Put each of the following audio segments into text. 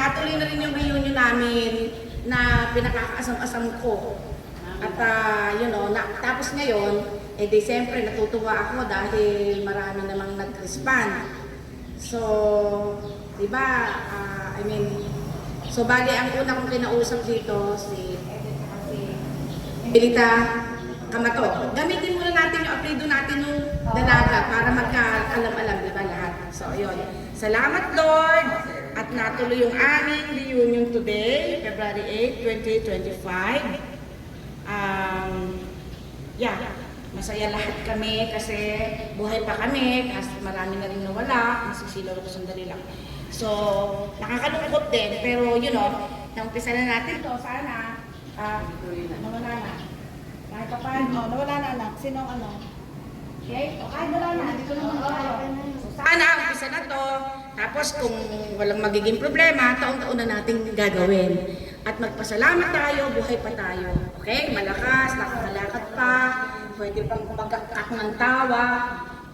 natuloy na rin yung reunion namin na pinakakaasam-asam ko. At tapos ngayon, di siyempre natutuwa ako dahil marami namang nag-respond. So, diba, so bali ang una kong kinausap dito, si Bilita Kamato. Gamitin muna natin yung apelido natin ng dalaga para magka-alam-alam, diba lahat? So, yun. Salamat Lord at natuloy yung aming reunion today, February 8, 2025. Masaya lahat kami kasi buhay pa kami, kasi marami na rin nawala, masisilaw ko sandali lang. So, nakakalungkot din, pero naumpisa na natin to, sana, nawala na. Kahit pa paano, nawala na anak, sino Okay? Okay, wala na, dito naman tayo. Sana, umpisa na to, tapos kung walang magiging problema, taon-taon na natin gagawin. At magpasalamat tayo, buhay pa tayo. Okay? Malakas, nakakalakad pa, pwede pang kumagakak ng tawa.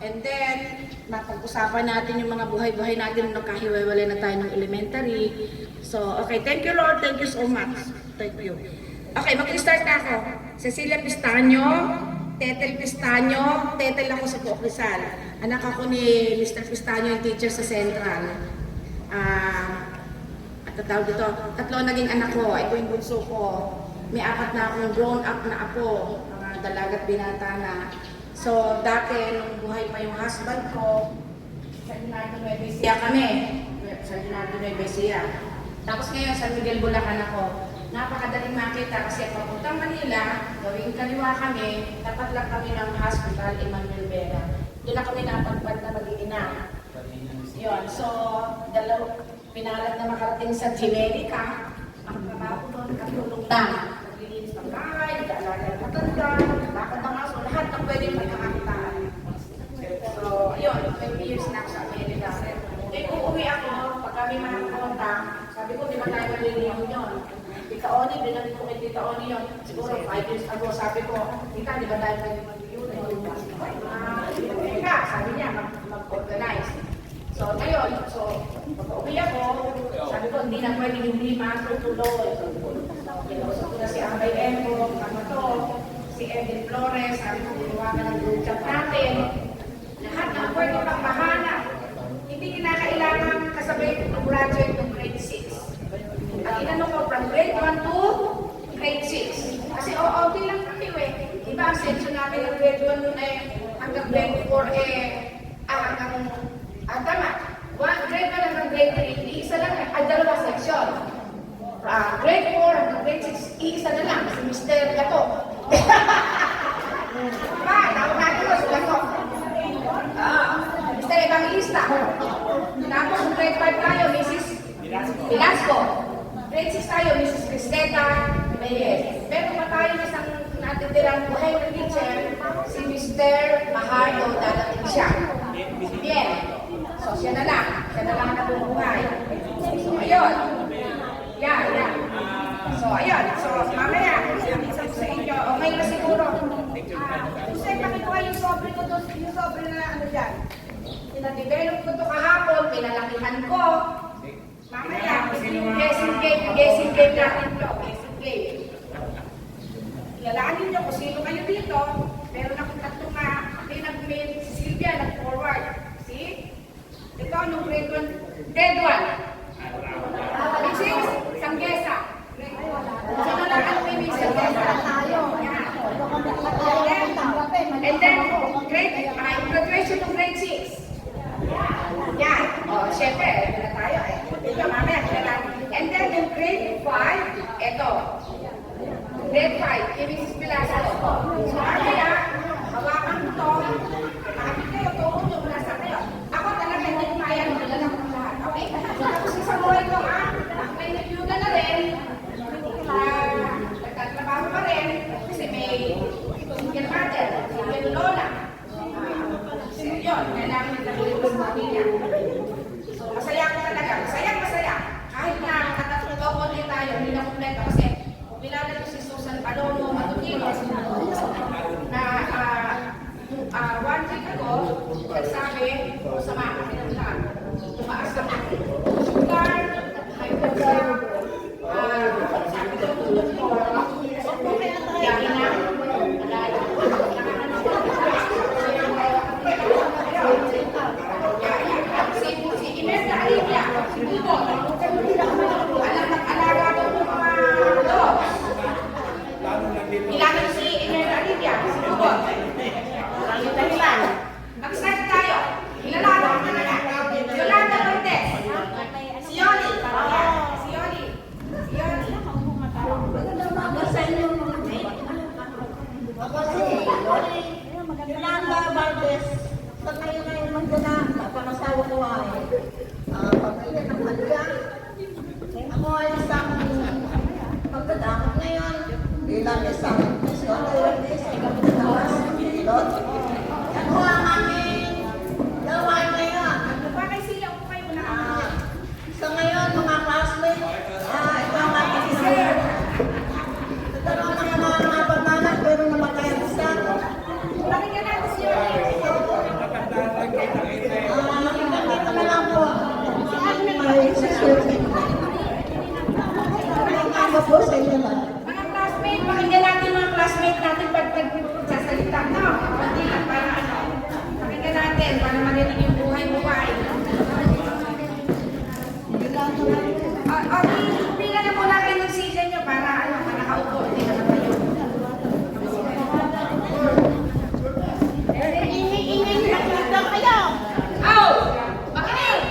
And then, napag-usapan natin yung mga buhay-buhay natin nung nagkahiwalay na tayo ng elementary. So, okay, thank you Lord, thank you so much. Thank you. Okay, mag-start na ako. Cecilia Pistaño, Tetel Pistaño, Tetel ako sa Puok Rizal. Anak ako ni Mr. Pistaño, yung teacher sa Central. Tatawag dito, tatlo naging anak ko, ito yung bunso ko. May 4 na akong grown up na apo, mga dalagat binata na. So dati, nung buhay pa yung husband ko, sa Leonardo Nueva Ecija kami. Sa Leonardo Nueva Ecija. Tapos ngayon, San Miguel Bulacan ako. Napakadaling makita kasi papuntang Manila, gawing kaliwa kami, tapat lang kami ng hospital, Emmanuel Vera. Doon na kami napagpad na mag-iina. Yun, so, pinalat na makarating sa Generica, ang trabaho doon, katulong na. Naglilinis ng bahay, nag-aalaga ng matanda, lakad ng aso, lahat ng pwedeng magkakakitaan. So, yun, 20 years na ako sa Amerika. Kaya kung uwi ako, pag kami makakonta, sabi ko, di ba tayo maliliyon yun? Tita Oni, binalik ko kay Tita Oni yun. Siguro 5 years ago, sabi ko, Tita, di ba tayo maliliyon? Teka, sabi niya, mag-organize. So, ngayon, pag-uwi ako, sabi ko, hindi na pwede yung lima tutuloy. So, ko na si Ambay Embo, Kamato, si Edith Flores, sabi ko, ginawa ka ng group chat natin. Lahat ng pwede pang mahanap. Hindi kinakailangan kasabay ng graduate ng grade 6. Ang inano ko, from grade 1 to grade 6. Kasi OOT lang kami Diba, ang section namin ng grade 1 nun hanggang grade 4 tama. Grade 1 hanggang grade 3, isa lang, dalawa section. Grade 4 hanggang grade 6, isa na lang, si Mr. Gato. Tawag natin mo si Gato. Mr. Evangelista. Tapos grade 5 tayo, Mrs. Velasco. Grade 6 tayo, Mrs. Cristeta Reyes. Meron pa tayo isang natitirang buhay na teacher, si Mr. Mahardo, dadating siya. Bien. So, siya na lang ang nabubuhay. So, ayun. So, ayun. So, mamaya, isang sa inyo, okay na siguro. Kasi pakikuha yung sobre ko doon, yung sobre na dyan. Pinadevelop ko ito kahapon, pinalakihan ko. Mamaya, guessing game natin ito. Guessing game. Ilalaanin nyo kung sino kayo dito, pero nakita nga, nag-mail si Sylvia, nag-forward. See? Ito, nung grade 1. Grade 1. Which is, Sanggesa. Sino lang ang may Sanggesa? And then, graduation ng grade 6. Yan. Syempre, na tayo Ito, mamaya, and then, yung grade 5, ito. Grade 5, Mrs. Pilasco. So, mamaya, hawakan mo ito. Makapit kayo, tuon nyo, nasa kayo. Ako talaga, hindi ko kaya nung dala ng lahat. Okay? Tapos sa buhay ko, may nag-yoga na rin. Nagtatrabaho pa rin. Kasi may single mother, single lola. Yun, kailangan nagtatrabaho sa pamilya. So, masaya ko talaga. Masaya. Kahit na katatlo din tayo, hindi na kompleto kasi kilala ko si Susan Palomo Matutino na 1 week ago, Ako po sa inyo na. Mga classmate, pakinggan natin mga classmate natin pag sasalita. No? Hindi lang para ano. Pakinggan natin para marinig yung buhay-buhay. Pila na muna kayo ng season nyo para ano, nakaupo. Hindi naman kayo. Ingay na lang kayo. Aw! Makinig!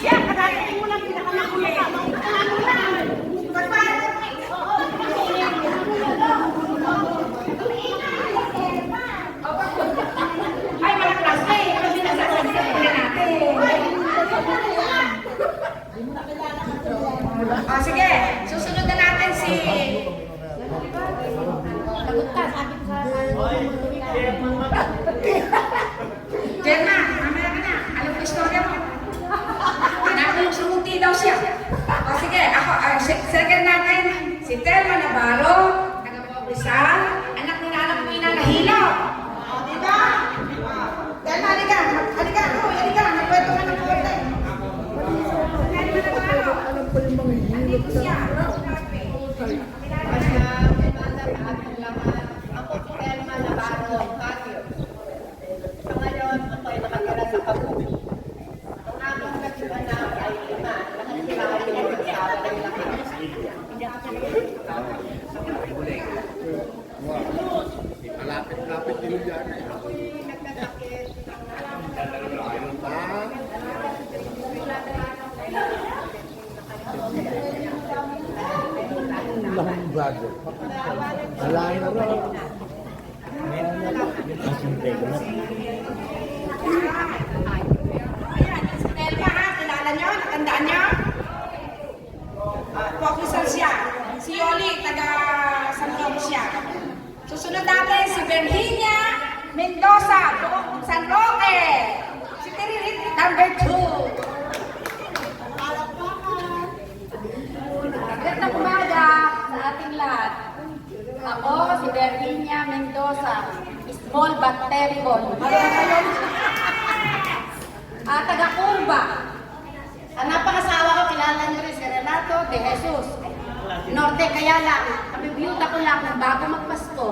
Siya, kadadating mo lang pinakanak mo na. Ay, mga classmate! Kasi nasasalita pala natin. O, sige. Susunod na natin si... Lagot ka, sabi ko sa... Jenna, mamaya ka na. Alam ko istorya mo. Nakulong sumunti daw siya. O, sige. Ako, second natin. Si Telma Navarro, taga-Rizal, anak ni Nanang Pina Nahilo. O, diba? Telma, halika. Halika. Uy, halika. Nagkwento ka ng konti. Telma Navarro. Alam ko yung mga hilot Siya. Ako si Telma Navarro, Baguio. Sa ngayon, ako ay nakatira sa Kabuki. Ang aming naging anak ay 5. Lahat sila ay pinag-asawa ng laki. Malapit-lapit din yan. Ako'y nagkasakit. Lahang brother. Wala na raw. Ayan, si Telma ha, kilala niyo, natandaan niyo? Focusan siya. Si Yoli, taga San Carlos siya. Susunod natin si Virginia Mendoza, buong San Roque. Si Tiririt, number 2. Magandang umaga sa ating lahat. Ako si Virginia Mendoza, small but terrible. Taga Curva. Ang napangasawa ko, kilala niyo rin si Renato de Jesus. Norte, kaya lang, kami biyuda ko lang nang bago magpasko.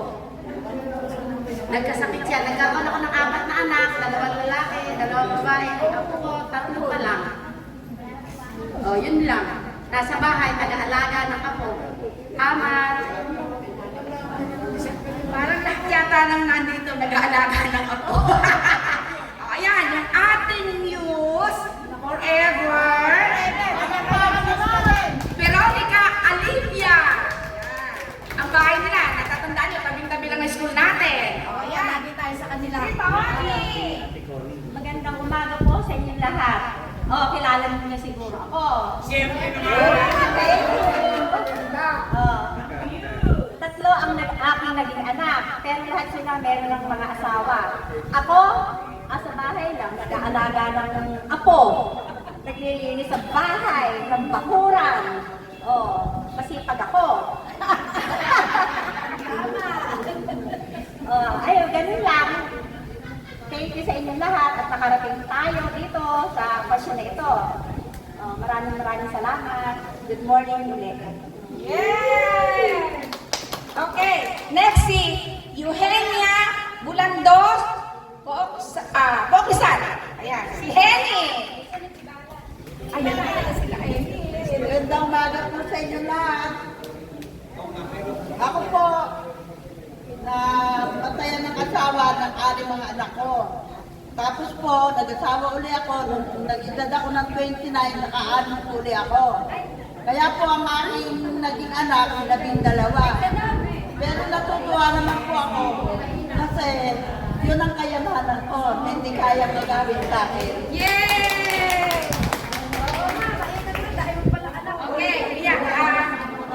Nagkasakit siya. Nagkaroon ako ng 4 na anak, 2 lalaki, 2 babae. Ako ko, 3 pa lang. O, yun lang. Nasa bahay, taga-alaga ng apo. Amat. Parang lahat yata nang nandito nag-aalaga ng apo. O, ayan, yung ating news forever. Veronica Alivia. Ang bahay nila, natatandaan nyo, tabing-tabi lang ang school natin. O, ayan. Lagi tayo sa kanila. Si Tawani. Magandang umaga po sa inyong lahat. Oh, kilala niyo siguro ako. Siyempre naman. Oh. 3 ang aking naging anak, pero lahat sila meron ng mga asawa. Ako, sa bahay lang, nag-aalaga lang ng apo. Naglilinis sa bahay, ng bakuran. Oh, masipag ako. Ayun, ganun lang. Thank you sa inyong lahat at nakarating tayo dito sa question na ito. Maraming salamat. Good morning ulit. Yeah! Okay, next si Eugenia Bulandos Pokisan. Ayan, si Henny. Ayan na sila, Henny. Magandang umaga po sa inyo lahat. Ako po, na patayan ng asawa ng 6 mga anak ko. Tapos po, nag-asawa uli ako. Nung nag-edad ako ng 29, naka-anak uli ako. Kaya po ang aking naging anak, 12. Pero natutuwa naman po ako kasi yun ang kayamanan ko. Hindi kaya magawin sa akin. Yay! Okay,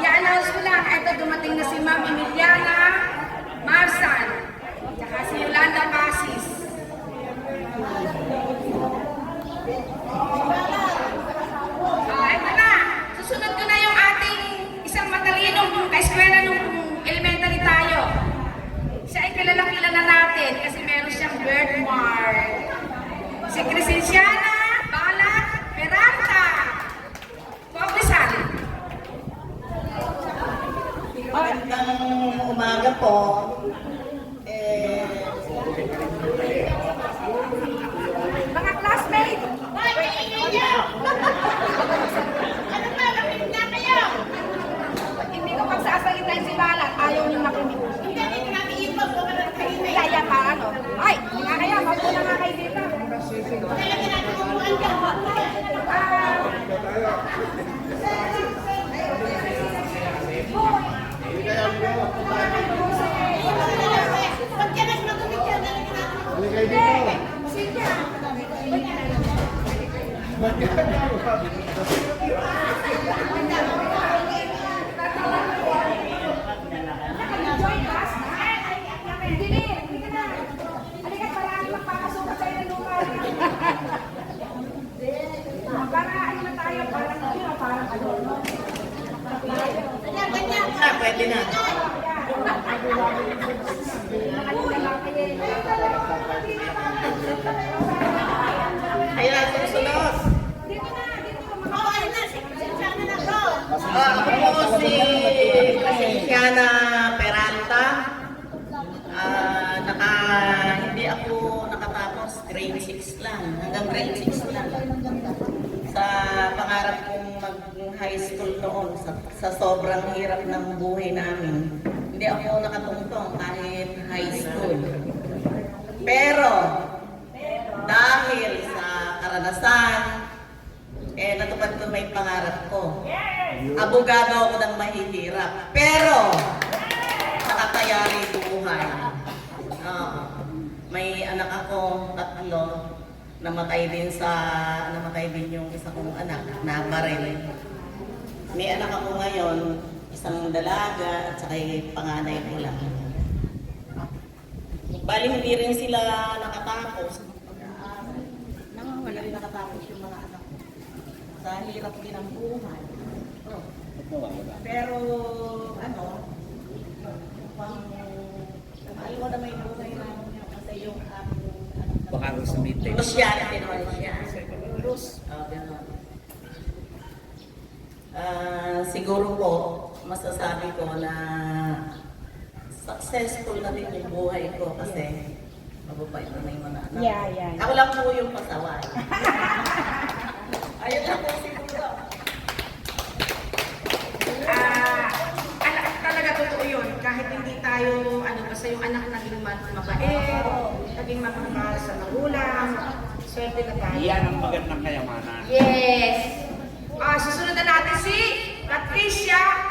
i-announce ko lang, ito dumating na si Ma'am Emiliana Marsan, tsaka si Yolanda Pasis. Ito na, susunod ko na yung ating isang matalinong ka-eskwela nung elementary tayo. Siya ay kilala natin kasi meron siyang birthmark. Si Crescenciana Pwede na. Pwede na. Ayan, susunod. Ako po si Christiana Peralta. Hindi ako nakatapos, grade 6 lang. Hanggang grade 6 lang. Sa pangarap kong mag-high school noon, sa sobrang hirap ng buhay namin, hindi ako nakatungtong kahit high school. Pero, dahil sa karanasan, natupad ko may pangarap ko. Abogado ako ng mahihirap. Pero, nakakayari buhay. May anak ako, 3. Namatay din yung isa kong anak, na baril. May anak ako ngayon, isang dalaga, at saka yung panganay ko lang. Bali, hindi rin sila nakatapos. Wala rin nakatapos yung mga anak ko. Sa hirap din ang buhay. Pero, alam mo na may buhay na kasi yung Baka sa meeting. Christianity naman siya. Siguro po, masasabi ko na successful na din yung buhay ko kasi mababait na yung mga anak. Yeah. Ako lang po yung pasaway. Ayun lang po siguro. Talaga totoo yun. Kahit hindi tayo, basta yung anak naging mabait, naging mapagmahal sa magulang, swerte na tayo. Yan ang magandang kayamanan. Yes! Susunod na natin si Patricia